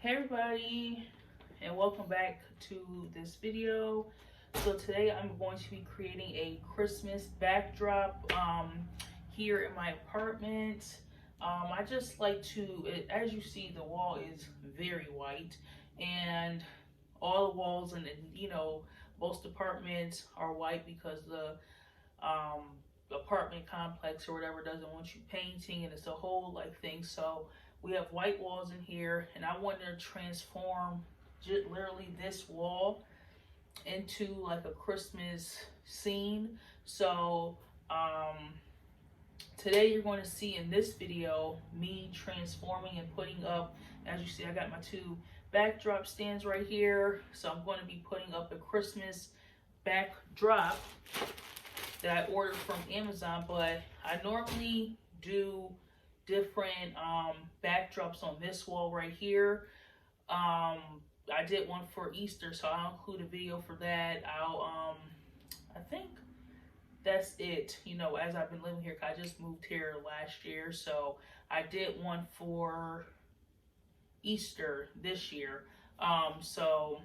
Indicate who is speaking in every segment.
Speaker 1: Hey everybody, and welcome back to this video. So today I'm going to be creating a Christmas backdrop here in my apartment. I just like to, as you see, the wall is very white, and all the walls in most apartments are white because the apartment complex or whatever doesn't want you painting, and it's a whole thing. So we have white walls in here, and I want to transform literally this wall into like a Christmas scene. So today you're going to see in this video me transforming and putting up, as you see, I got my two backdrop stands right here. So I'm going to be putting up a Christmas backdrop that I ordered from Amazon, but I normally do different backdrops on this wall right here. I did one for Easter, so I'll include a video for that. I think that's it. As I've been living here, I just moved here last year, so I did one for Easter this year. So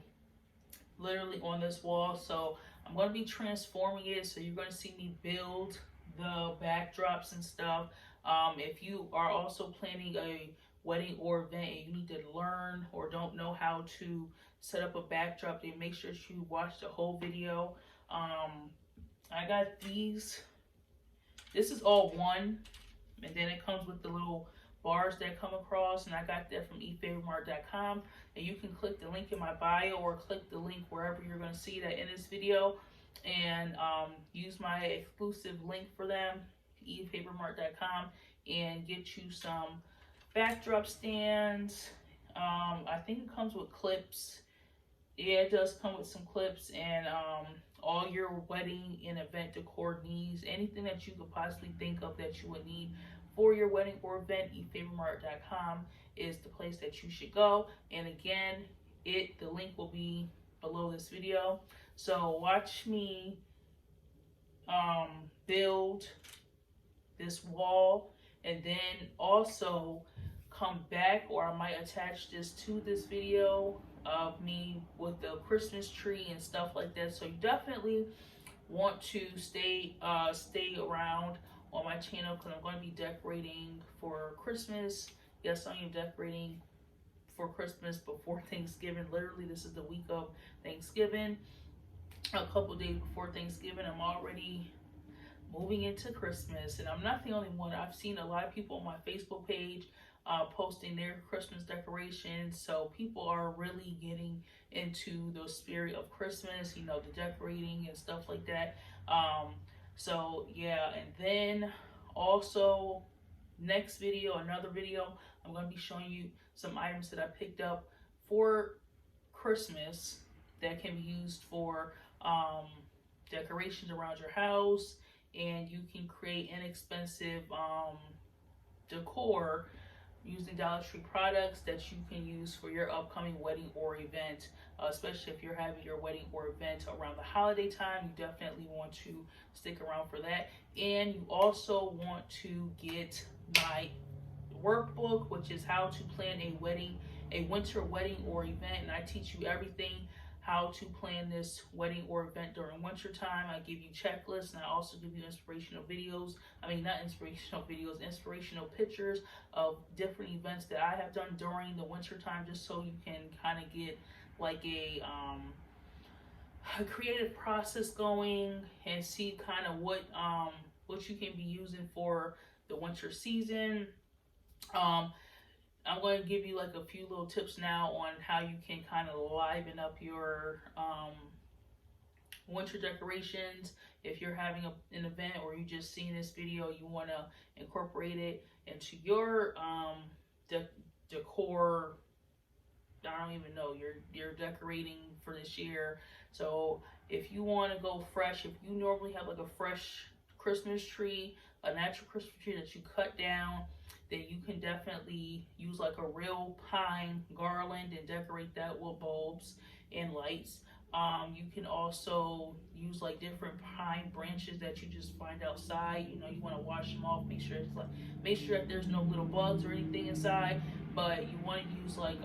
Speaker 1: literally on this wall. So I'm going to be transforming it. So you're going to see me build the backdrops and stuff. If you are also planning a wedding or event and you need to learn or don't know how to set up a backdrop, then make sure you watch the whole video. I got these. This is all one, and then it comes with the little bars that come across, and I got that from efavormart.com, and you can click the link in my bio or click the link wherever you're going to see that in this video, and use my exclusive link for them, efavormart.com, and get you some backdrop stands. I think it comes with clips. Yeah, it does come with some clips, and all your wedding and event decor needs, anything that you could possibly think of that you would need for your wedding or event, efavormart.com is the place that you should go. And again, the link will be below this video. So watch me build this wall, and then also come back, or I might attach this to this video of me with the Christmas tree and stuff like that. So you definitely want to stay around on my channel, because I'm going to be decorating for Christmas. Yes, I am decorating for Christmas before Thanksgiving. Literally, this is the week of Thanksgiving. A couple days before Thanksgiving, I'm already moving into Christmas, and I'm not the only one. I've seen a lot of people on my Facebook page posting their Christmas decorations. So people are really getting into the spirit of Christmas, the decorating and stuff like that. So yeah, and then also next video, another video, I'm going to be showing you some items that I picked up for Christmas that can be used for decorations around your house, and you can create inexpensive decor using Dollar Tree products that you can use for your upcoming wedding or event, especially if you're having your wedding or event around the holiday time. You definitely want to stick around for that. And you also want to get my workbook, which is how to plan a winter wedding or event, and I teach you everything how to plan this wedding or event during winter time. I give you checklists, and I also give you inspirational videos. I mean, not inspirational videos, inspirational pictures of different events that I have done during the winter time, just so you can kind of get like a creative process going and see kind of what you can be using for the winter season. I'm going to give you like a few little tips now on how you can kind of liven up your winter decorations. If you're having an event, or you just seen this video, you want to incorporate it into your decor. I don't even know, you're decorating for this year. So if you want to go fresh, if you normally have like a fresh Christmas tree, a natural Christmas tree that you cut down, then you can definitely use like a real pine garland and decorate that with bulbs and lights. You can also use like different pine branches that you just find outside. You want to wash them off, make sure that there's no little bugs or anything inside. but you want to use like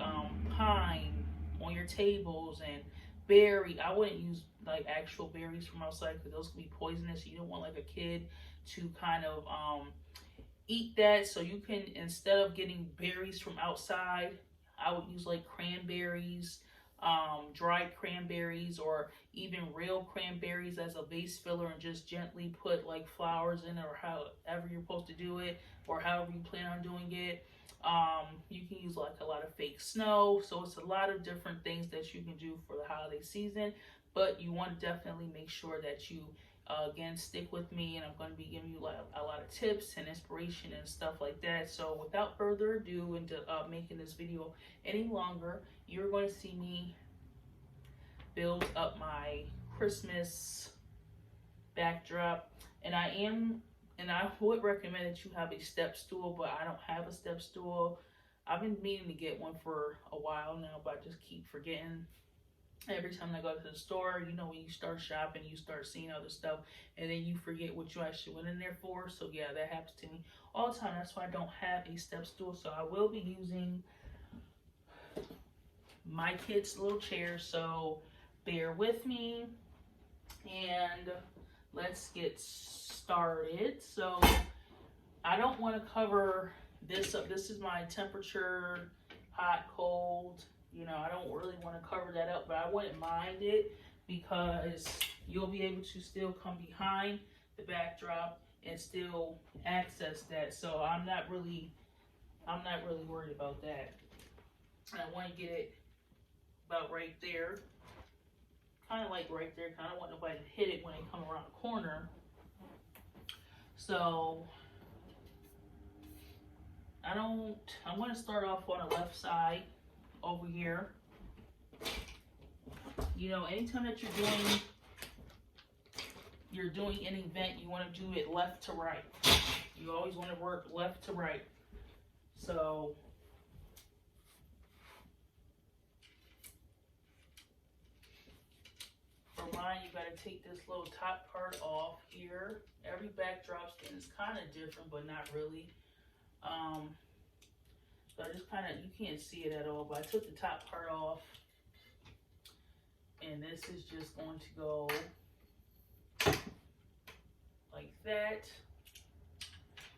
Speaker 1: pine on your tables and berry. I wouldn't use like actual berries from outside because those can be poisonous. You don't want like a kid to kind of eat that. So you can, instead of getting berries from outside, I would use like cranberries, dried cranberries, or even real cranberries as a base filler, and just gently put like flowers in it, or however you're supposed to do it, or however you plan on doing it. You can use like a lot of fake snow. So it's a lot of different things that you can do for the holiday season, but you want to definitely make sure that you again stick with me, and I'm going to be giving you like a lot of tips and inspiration and stuff like that. So without further ado, into making this video any longer, you're going to see me build up my Christmas backdrop. And I would recommend that you have a step stool, but I don't have a step stool. I've been meaning to get one for a while now, but I just keep forgetting. Every time I go to the store, you know, when you start shopping, you start seeing other stuff, and then you forget what you actually went in there for. So yeah, that happens to me all the time. That's why I don't have a step stool. So I will be using my kids' little chair. So bear with me, and let's get started. So I don't want to cover this up. This is my temperature, hot, cold. You know, I don't really want to cover that up, but I wouldn't mind it because you'll be able to still come behind the backdrop and still access that. So I'm not really worried about that. I want to get it about right there. Kind of like right there. I don't want nobody to hit it when they come around the corner. So I'm going to start off on the left side over here. You know, anytime that you're doing an event, you want to do it left to right. You always want to work left to right. So for mine, you got to take this little top part off here. Every backdrop stand is kind of different, but not really. So I just kind of, you can't see it at all, but I took the top part off, and this is just going to go like that.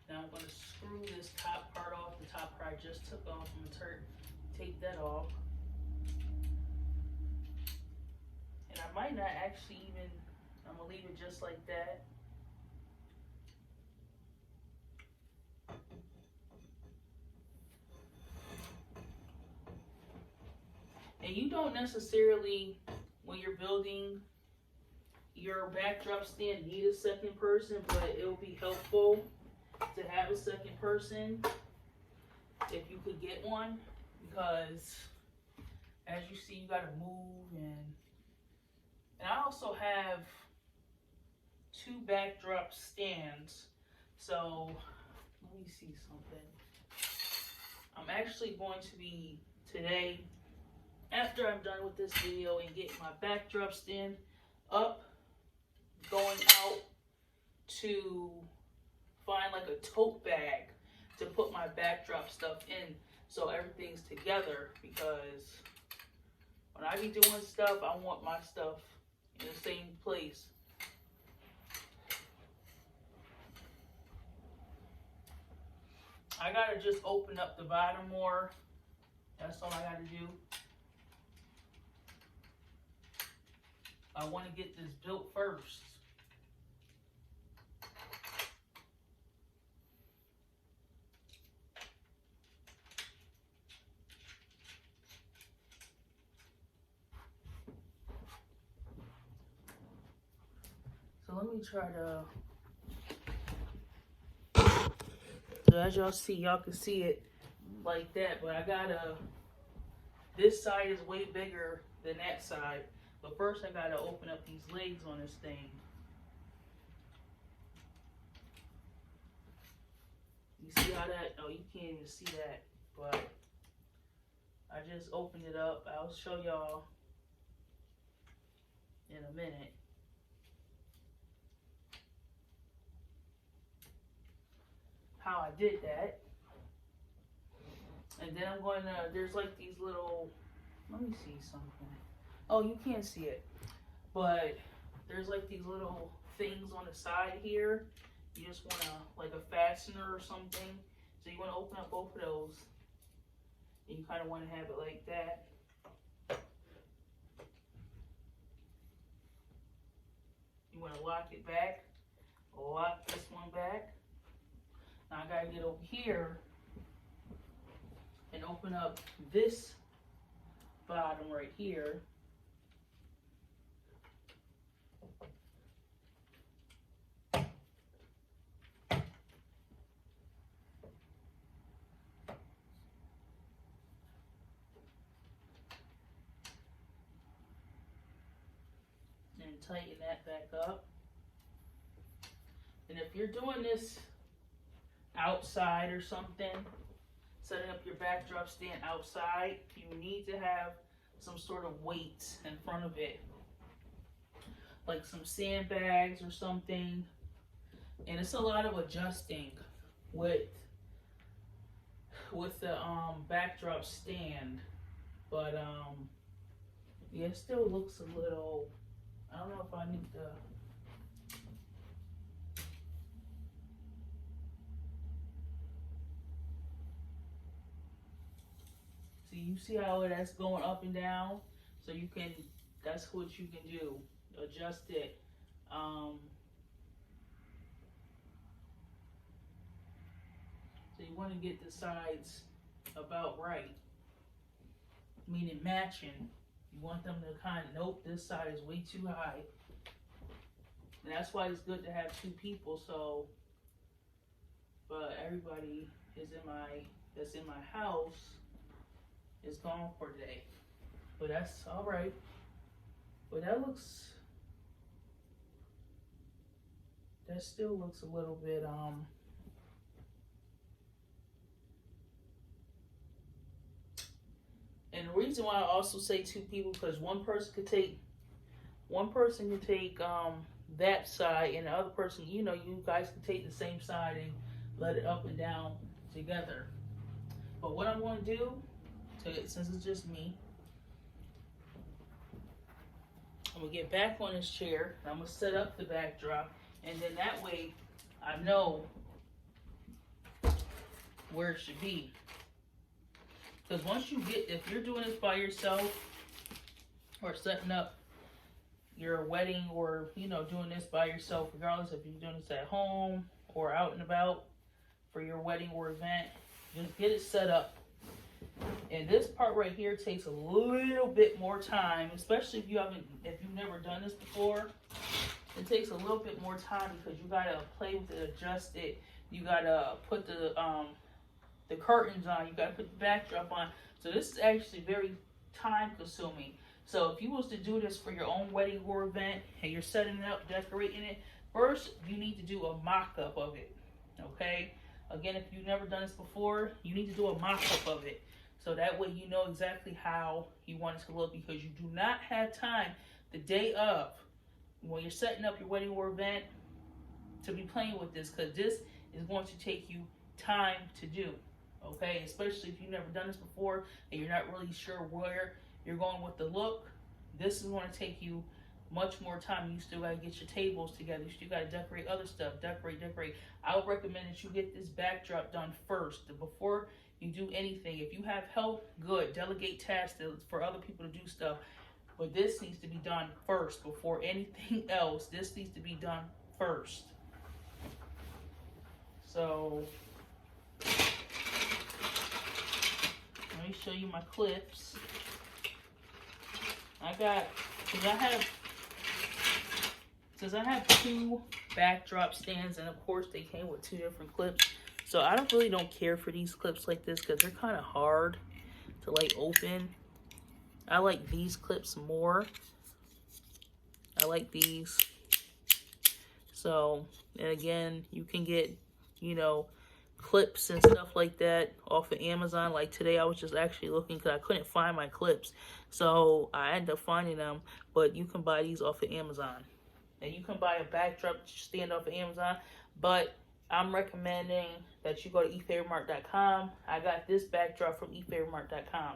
Speaker 1: Now I'm going to screw this top part off, the top part I just took off. I'm going to take that off. And I might not actually even, I'm going to leave it just like that. And you don't necessarily, when you're building your backdrop stand, need a second person, but it'll be helpful to have a second person if you could get one, because as you see, you gotta move, and I also have 2 backdrop stands. So let me see something. I'm actually going to be today, after I'm done with this video and get my backdrop stand up, going out to find like a tote bag to put my backdrop stuff in, so everything's together, because when I be doing stuff, I want my stuff in the same place. I gotta just open up the bottom more. That's all I gotta do. I want to get this built first. So let me try to, so as y'all see, y'all can see it like that, but I gotta, this side is way bigger than that side. But first I gotta open up these legs on this thing. You see how that, oh, you can't even see that, but I just opened it up. I'll show y'all in a minute. How I did that. And then I'm going to, there's like these little, let me see something. Oh, you can't see it. But there's like these little things on the side here. You just want to, like a fastener or something. So you want to open up both of those. And you kind of want to have it like that. You want to lock it back. Lock this one back. Now I got to get over here and open up this bottom right here. And tighten that back up. And if you're doing this outside or something, setting up your backdrop stand outside, you need to have some sort of weight in front of it, like some sandbags or something. And it's a lot of adjusting with the backdrop stand, but yeah, it still looks a little, I don't know if I need to. You see how that's going up and down? So you can, that's what you can do. Adjust it. So you want to get the sides about right. Meaning matching. You want them to kind of, nope, this side is way too high. And that's why it's good to have two people, so, but everybody is that's in my house is gone for today. But that's all right. But that still looks a little bit, and the reason why I also say two people, because one person can take that side, and the other person, you know, you guys can take the same side and let it up and down together. But what I'm going to do, since it's just me, I'm going to get back on this chair, and I'm going to set up the backdrop, and then that way I know where it should be. Because once you get, if you're doing this by yourself, or setting up your wedding, or, you know, doing this by yourself, regardless if you're doing this at home or out and about for your wedding or event, just get it set up. And this part right here takes a little bit more time, especially if you've never done this before. It takes a little bit more time because you gotta play with it, adjust it. You gotta put the curtains on. You gotta put the backdrop on. So this is actually very time consuming. So if you was to do this for your own wedding or event and you're setting it up, decorating it, first you need to do a mock-up of it. Okay? Again, if you've never done this before, you need to do a mock-up of it. So that way you know exactly how you want it to look, because you do not have time the day of, when you're setting up your wedding or event, to be playing with this, because this is going to take you time to do. Okay? Especially if you've never done this before and you're not really sure where you're going with the look. This is going to take you much more time. You still got to get your tables together. You still got to decorate other stuff. Decorate. I would recommend that you get this backdrop done first before you do anything. If you have help, good. Delegate tasks for other people to do stuff. But this needs to be done first before anything else. This needs to be done first. So let me show you my clips. Since I have two backdrop stands, and of course they came with two different clips, so I really don't care for these clips like this because they're kind of hard to like open. I like these clips more. I like these. So, and again, you can get, you know, clips and stuff like that off of Amazon. Like today I was just actually looking because I couldn't find my clips, so I ended up finding them. But you can buy these off of Amazon, and you can buy a backdrop stand off of Amazon, but I'm recommending that you go to efavormart.com. I got this backdrop from efavormart.com.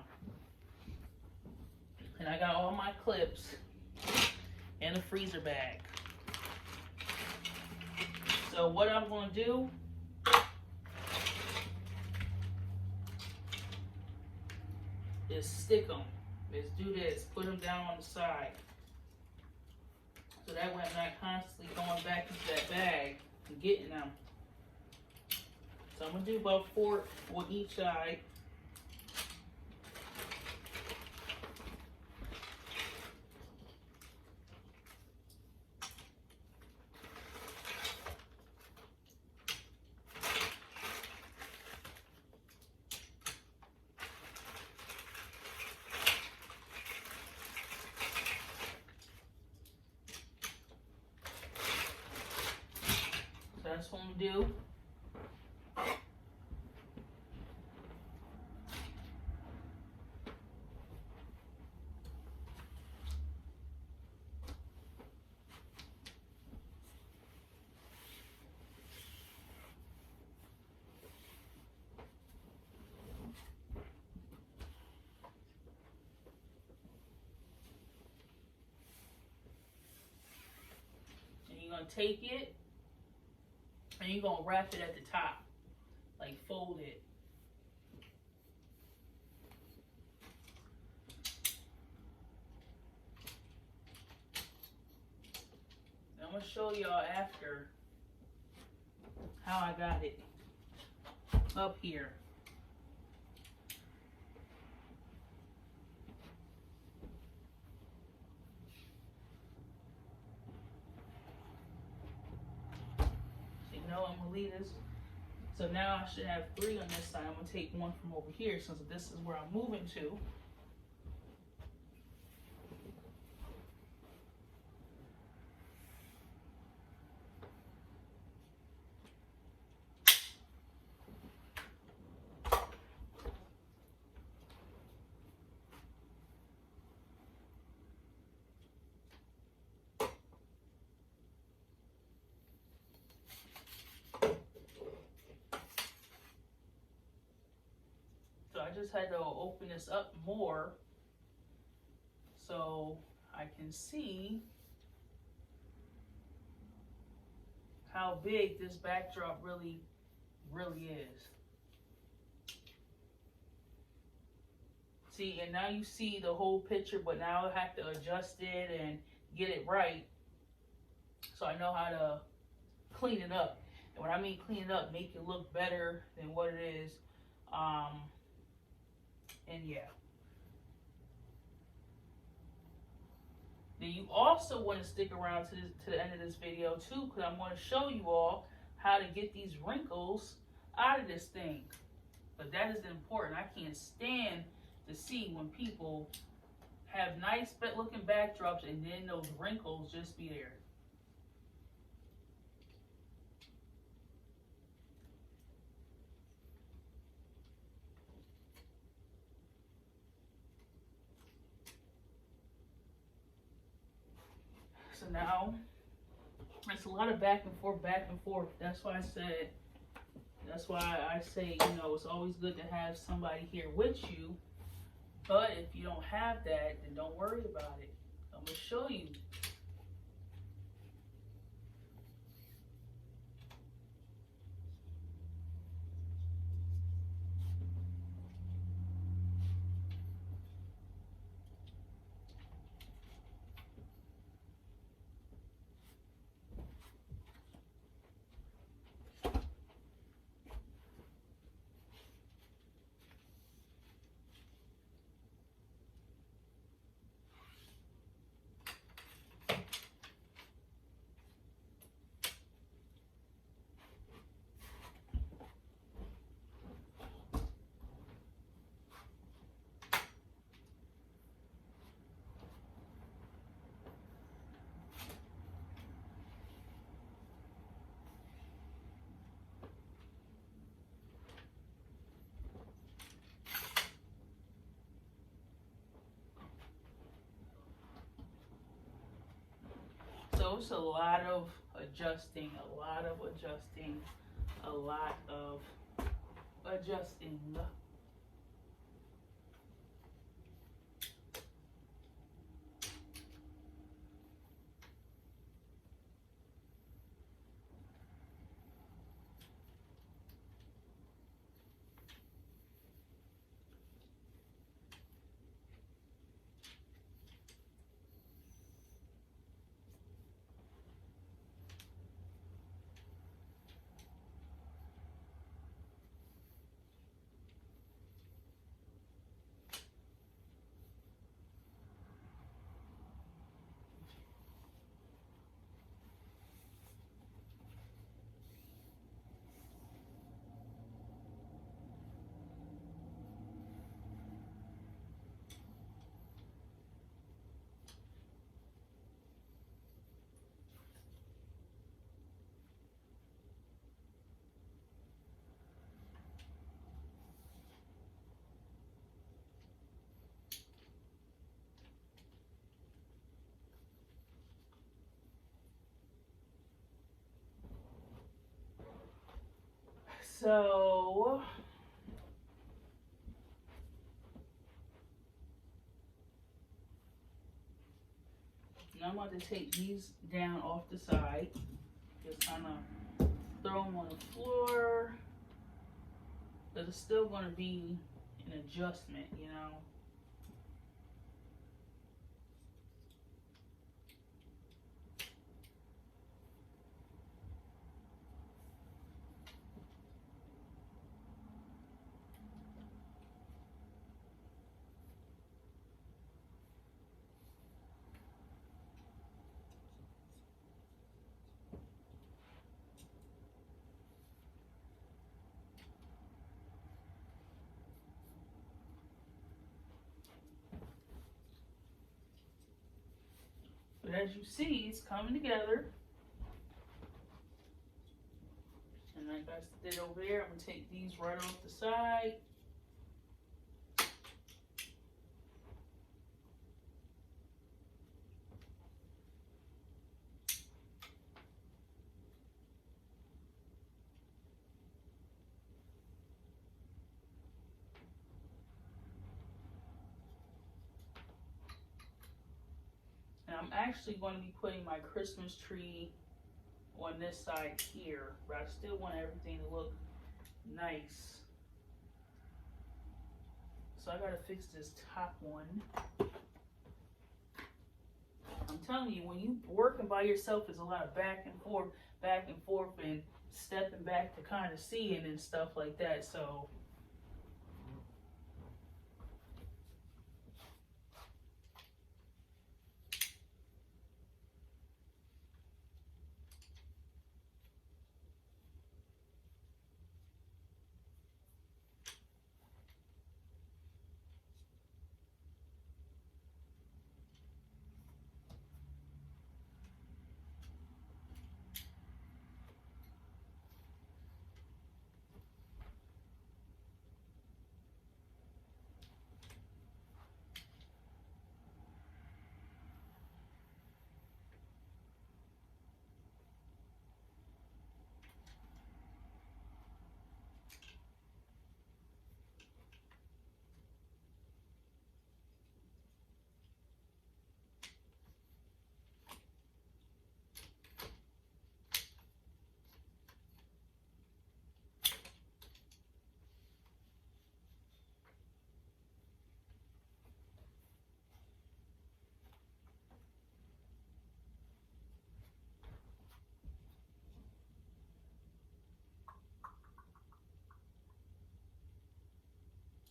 Speaker 1: And I got all my clips in a freezer bag. So what I'm going to do is stick them. Let's do this. Put them down on the side. So that way I'm not constantly going back into that bag and getting them. So I'm going to do about 4 on each side. That's what I'm gonna do. And you're gonna take it and you're gonna wrap it at the top, like fold it. And I'm gonna show y'all after how I got it up here. I'm gonna leave this. So now I should have 3 on this side. I'm gonna take 1 from over here since this is where I'm moving to. I just had to open this up more so I can see how big this backdrop really is. See, and now you see the whole picture, but now I have to adjust it and get it right so I know how to clean it up. And when I mean clean it up, make it look better than what it is. And yeah. Then you also want to stick around to the end of this video too, because I'm going to show you all how to get these wrinkles out of this thing. But that is important. I can't stand to see when people have nice looking backdrops and then those wrinkles just be there. So now, it's a lot of back and forth. That's why I say, you know, it's always good to have somebody here with you. But if you don't have that, then don't worry about it. I'm going to show you. So it's a lot of adjusting. a lot of adjusting. So now I'm going to take these down off the side, just kind of throw them on the floor, but it's still going to be an adjustment, you know. But as you see, it's coming together. And like I did over there, I'm going to take these right off the side. And I'm actually going to be putting my Christmas tree on this side here, but I still want everything to look nice. So I gotta fix this top one. I'm telling you, when you working by yourself, there's a lot of back and forth, and stepping back to kind of seeing and stuff like that. So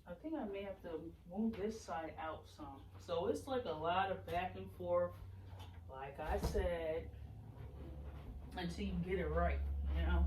Speaker 1: I think I may have to move this side out some. So it's like a lot of back and forth, like I said, until you get it right, you know.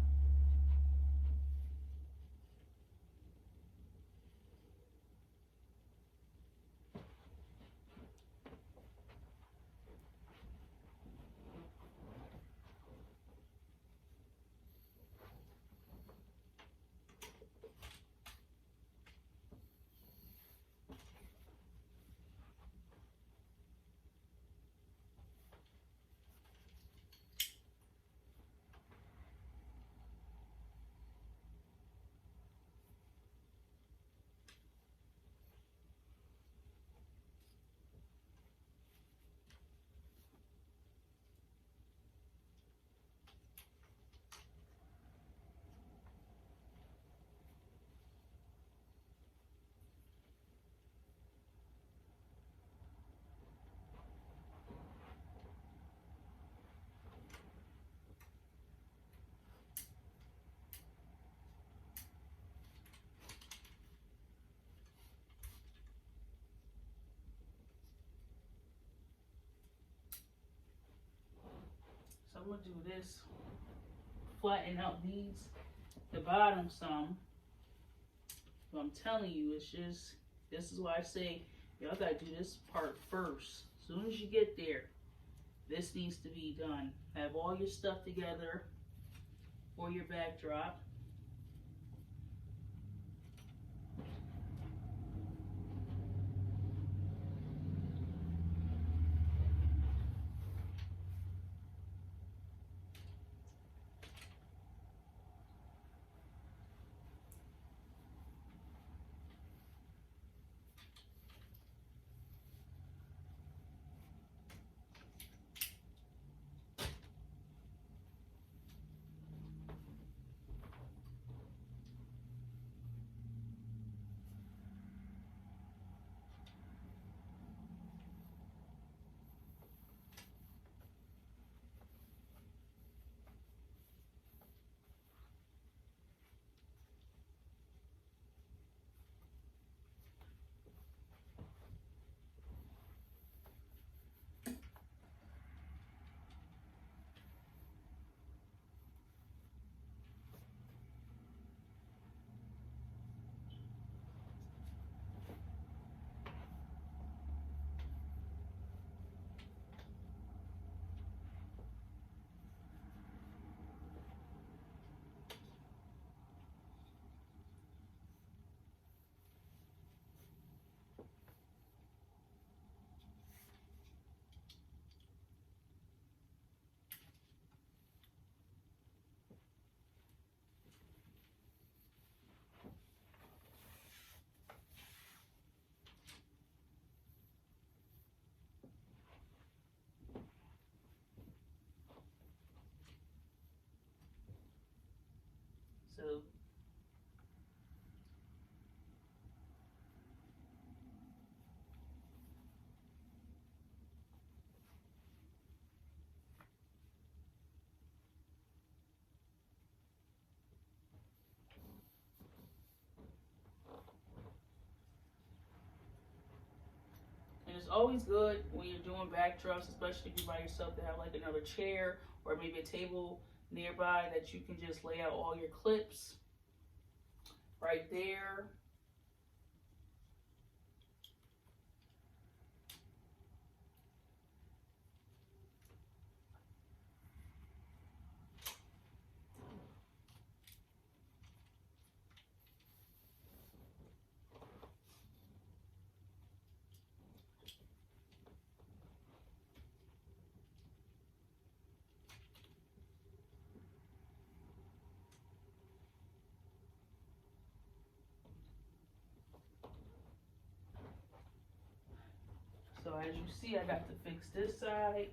Speaker 1: gonna do this, flatten out the bottom some. But I'm telling you, it's just, this is why I say, y'all gotta do this part first. As soon as you get there, this needs to be done. Have all your stuff together for your backdrop. So and it's always good when you're doing backdrops, especially if you're by yourself, to have like another chair or maybe a table nearby that you can just lay out all your clips right there. So as you see, I got to fix this side.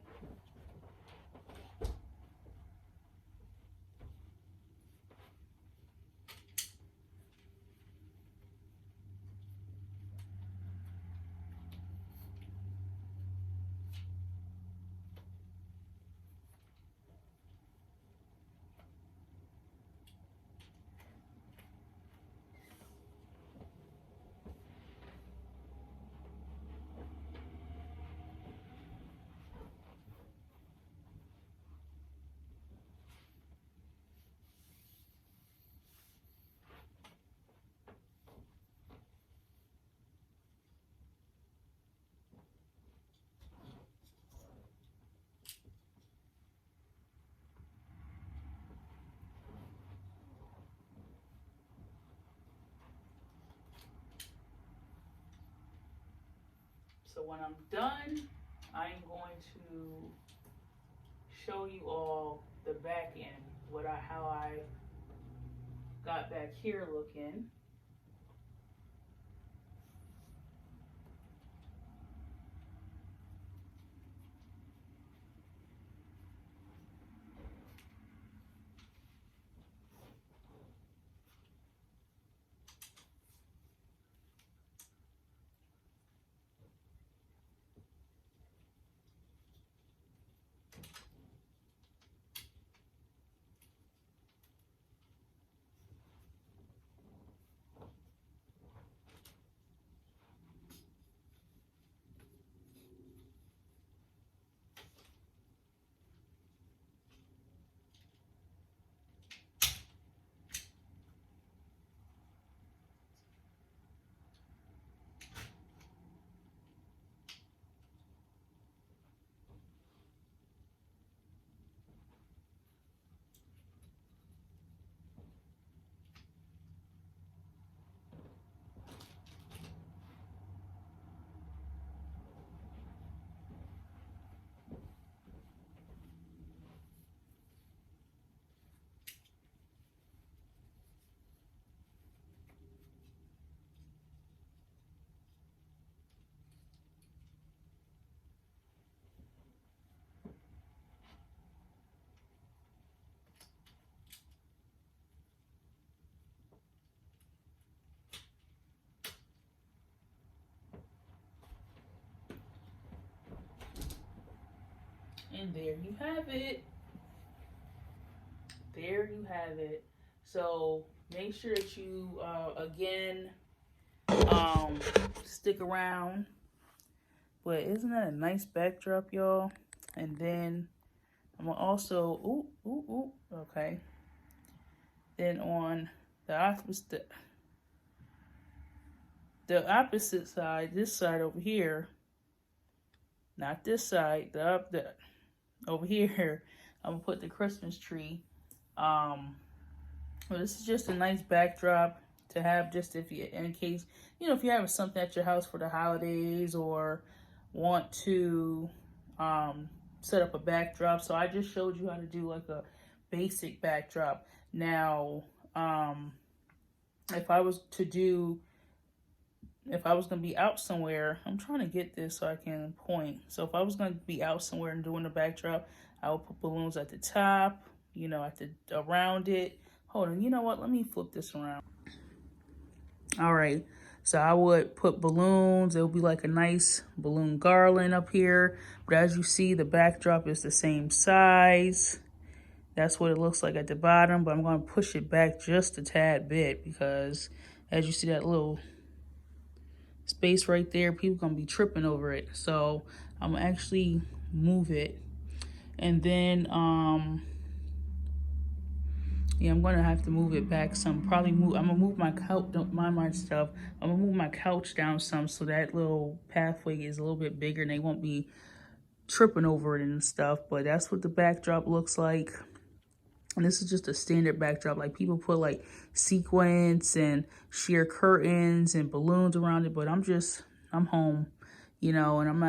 Speaker 1: So when I'm done, I'm going to show you all the back end, how I got back here looking. And there you have it. There you have it. So make sure that you again stick around. But isn't that a nice backdrop, y'all? And then I'm gonna also okay. Then on the opposite side, this side over here, not this side, the over here, I'm gonna put the Christmas tree. Well, this is just a nice backdrop to have, just if you, in case, you know, if you're having something at your house for the holidays or want to set up a backdrop. So I just showed you how to do like a basic backdrop. Now, if I was going to be out somewhere, I'm trying to get this so I can point. So if I was going to be out somewhere and doing the backdrop, I would put balloons at the top, you know, around it. Hold on, you know what? Let me flip this around. All right, so I would put balloons. It would be like a nice balloon garland up here. But as you see, the backdrop is the same size. That's what it looks like at the bottom, but I'm going to push it back just a tad bit because as you see that little space right there, people are going to be tripping over it. So I'm going to actually move it. And then, yeah, I'm going to have to move it back some. I'm going to move my couch, don't mind my stuff. I'm going to move my couch down some so that little pathway is a little bit bigger and they won't be tripping over it and stuff. But that's what the backdrop looks like. And this is just a standard backdrop. Like people put like sequins and sheer curtains and balloons around it. But I'm home, you know, and I'm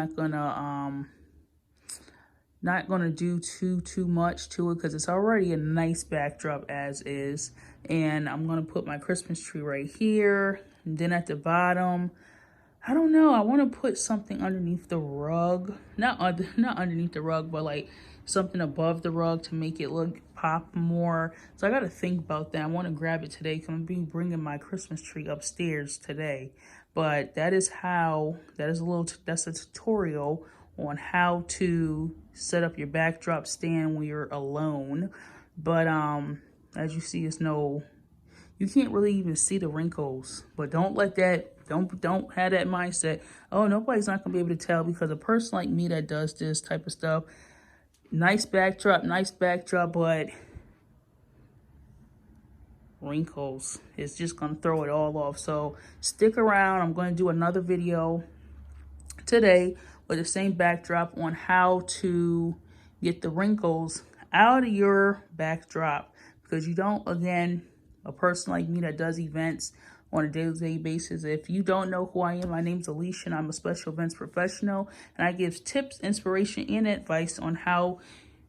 Speaker 1: not gonna do too much to it because it's already a nice backdrop as is. And I'm gonna put my Christmas tree right here. And then at the bottom, I don't know, I want to put something underneath the rug. Not underneath the rug, but like something above the rug to make it look pop more. So I got to think about that. I want to grab it today because I'm going to be bringing my Christmas tree upstairs today. But that's a tutorial on how to set up your backdrop stand when you're alone. But as you see, you can't really even see the wrinkles. But don't let that, don't have that mindset, oh, nobody's not gonna be able to tell, because a person like me that does this type of stuff, nice backdrop, but wrinkles, it's just gonna throw it all off. So stick around. I'm gonna do another video today with the same backdrop on how to get the wrinkles out of your backdrop, because you don't, again, a person like me that does events on a day-to-day basis. If you don't know who I am, my name's Alicia and I'm a special events professional, and I give tips, inspiration, and advice on how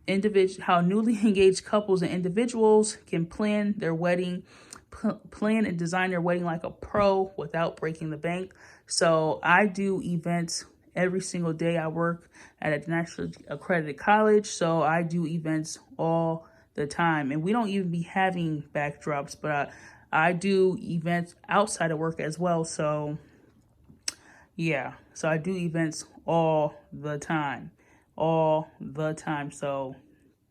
Speaker 1: newly engaged couples and individuals can plan their wedding, plan and design their wedding like a pro without breaking the bank. So I do events every single day. I work at a nationally accredited college, so I do events all the time, and we don't even be having backdrops, but I do events outside of work as well. So yeah, so I do events all the time. So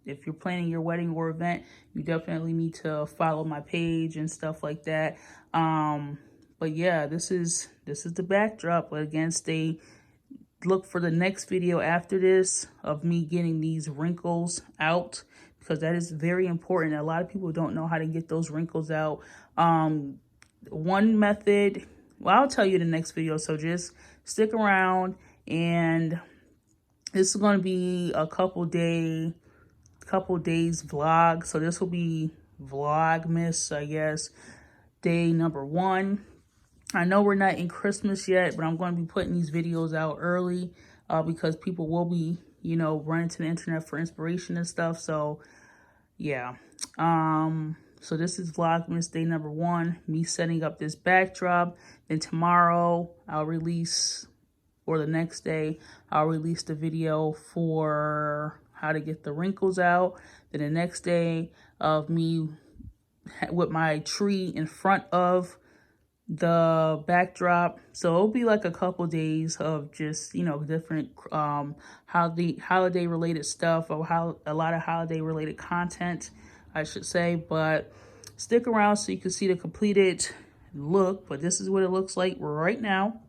Speaker 1: if you're planning your wedding or event, you definitely need to follow my page and stuff like that. But yeah, this is the backdrop. But again, look for the next video after this of me getting these wrinkles out, because that is very important. A lot of people don't know how to get those wrinkles out. One method, well, I'll tell you in the next video, so just stick around. And this is going to be a couple days vlog. So this will be Vlogmas, I guess, day number 1. I know we're not in Christmas yet, but I'm going to be putting these videos out early because people will be, you know, running to the internet for inspiration and stuff. So yeah. So this is Vlogmas day number 1, me setting up this backdrop. Then tomorrow I'll release, or the next day, I'll release the video for how to get the wrinkles out. Then the next day of me with my tree in front of the backdrop. So it'll be like a couple days of just, you know, different holiday related stuff, or a lot of holiday related content, I should say. But stick around so you can see the completed look. But this is what it looks like right now.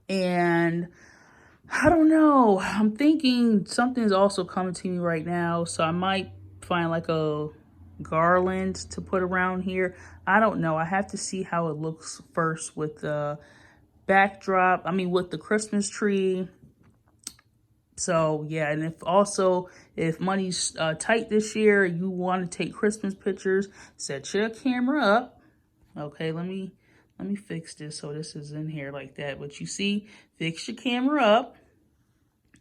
Speaker 1: And I don't know, I'm thinking something's also coming to me right now, so I might find like a garland to put around here. I don't know. I have to see how it looks first with the backdrop. I mean, with the Christmas tree. So yeah, and if money's tight this year, you want to take Christmas pictures, set your camera up. Okay, let me fix this so this is in here like that. But you see, fix your camera up.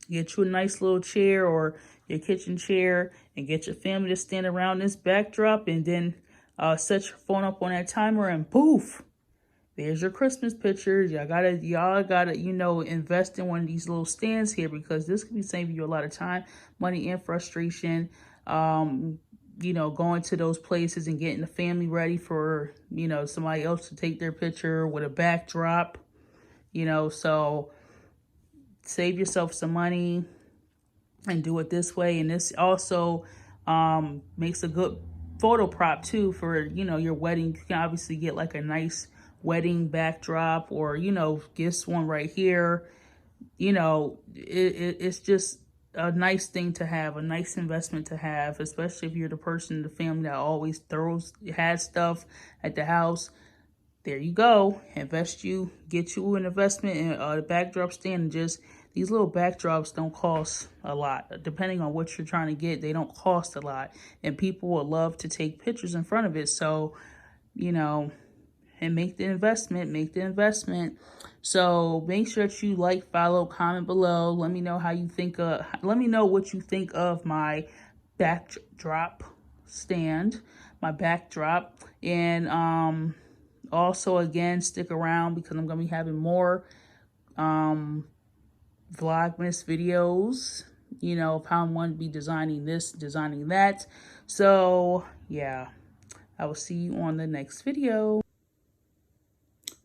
Speaker 1: Get you a nice little chair or your kitchen chair and get your family to stand around this backdrop, and then set your phone up on that timer and poof, there's your Christmas pictures. Y'all gotta, you know, invest in one of these little stands here, because this could be saving you a lot of time, money, and frustration. You know, going to those places and getting the family ready for, you know, somebody else to take their picture with a backdrop, you know. So save yourself some money and do it this way. And this also makes a good photo prop too for, you know, your wedding. You can obviously get like a nice wedding backdrop, or, you know, this one right here. You know, it's just a nice thing to have, a nice investment to have, especially if you're the person in the family that always has stuff at the house. There you go. Get you an investment in a backdrop stand. And just, these little backdrops don't cost a lot. Depending on what you're trying to get, they don't cost a lot. And people will love to take pictures in front of it. So, you know, and make the investment. So make sure that you like, follow, comment below. Let me know let me know what you think of my backdrop stand, my backdrop. And also, again, stick around because I'm going to be having more Vlogmas videos, you know, of how I'm going to be designing this, designing that. So, yeah, I will see you on the next video.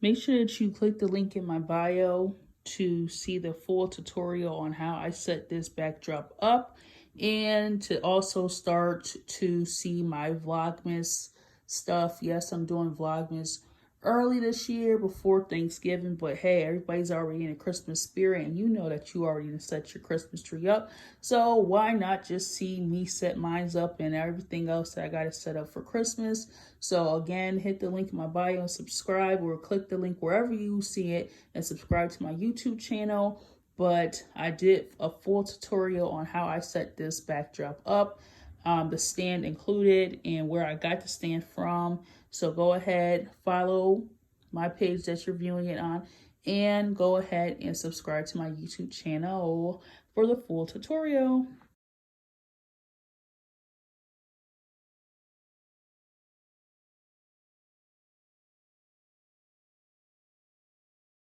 Speaker 1: Make sure that you click the link in my bio to see the full tutorial on how I set this backdrop up, and to also start to see my Vlogmas stuff. Yes, I'm doing Vlogmas early this year before Thanksgiving, but hey, everybody's already in a Christmas spirit, and you know that you already set your Christmas tree up. So why not just see me set mine up and everything else that I got to set up for Christmas? So again, hit the link in my bio and subscribe, or click the link wherever you see it and subscribe to my YouTube channel. But I did a full tutorial on how I set this backdrop up, the stand included, and where I got the stand from. So go ahead, follow my page that you're viewing it on, and go ahead and subscribe to my YouTube channel for the full tutorial.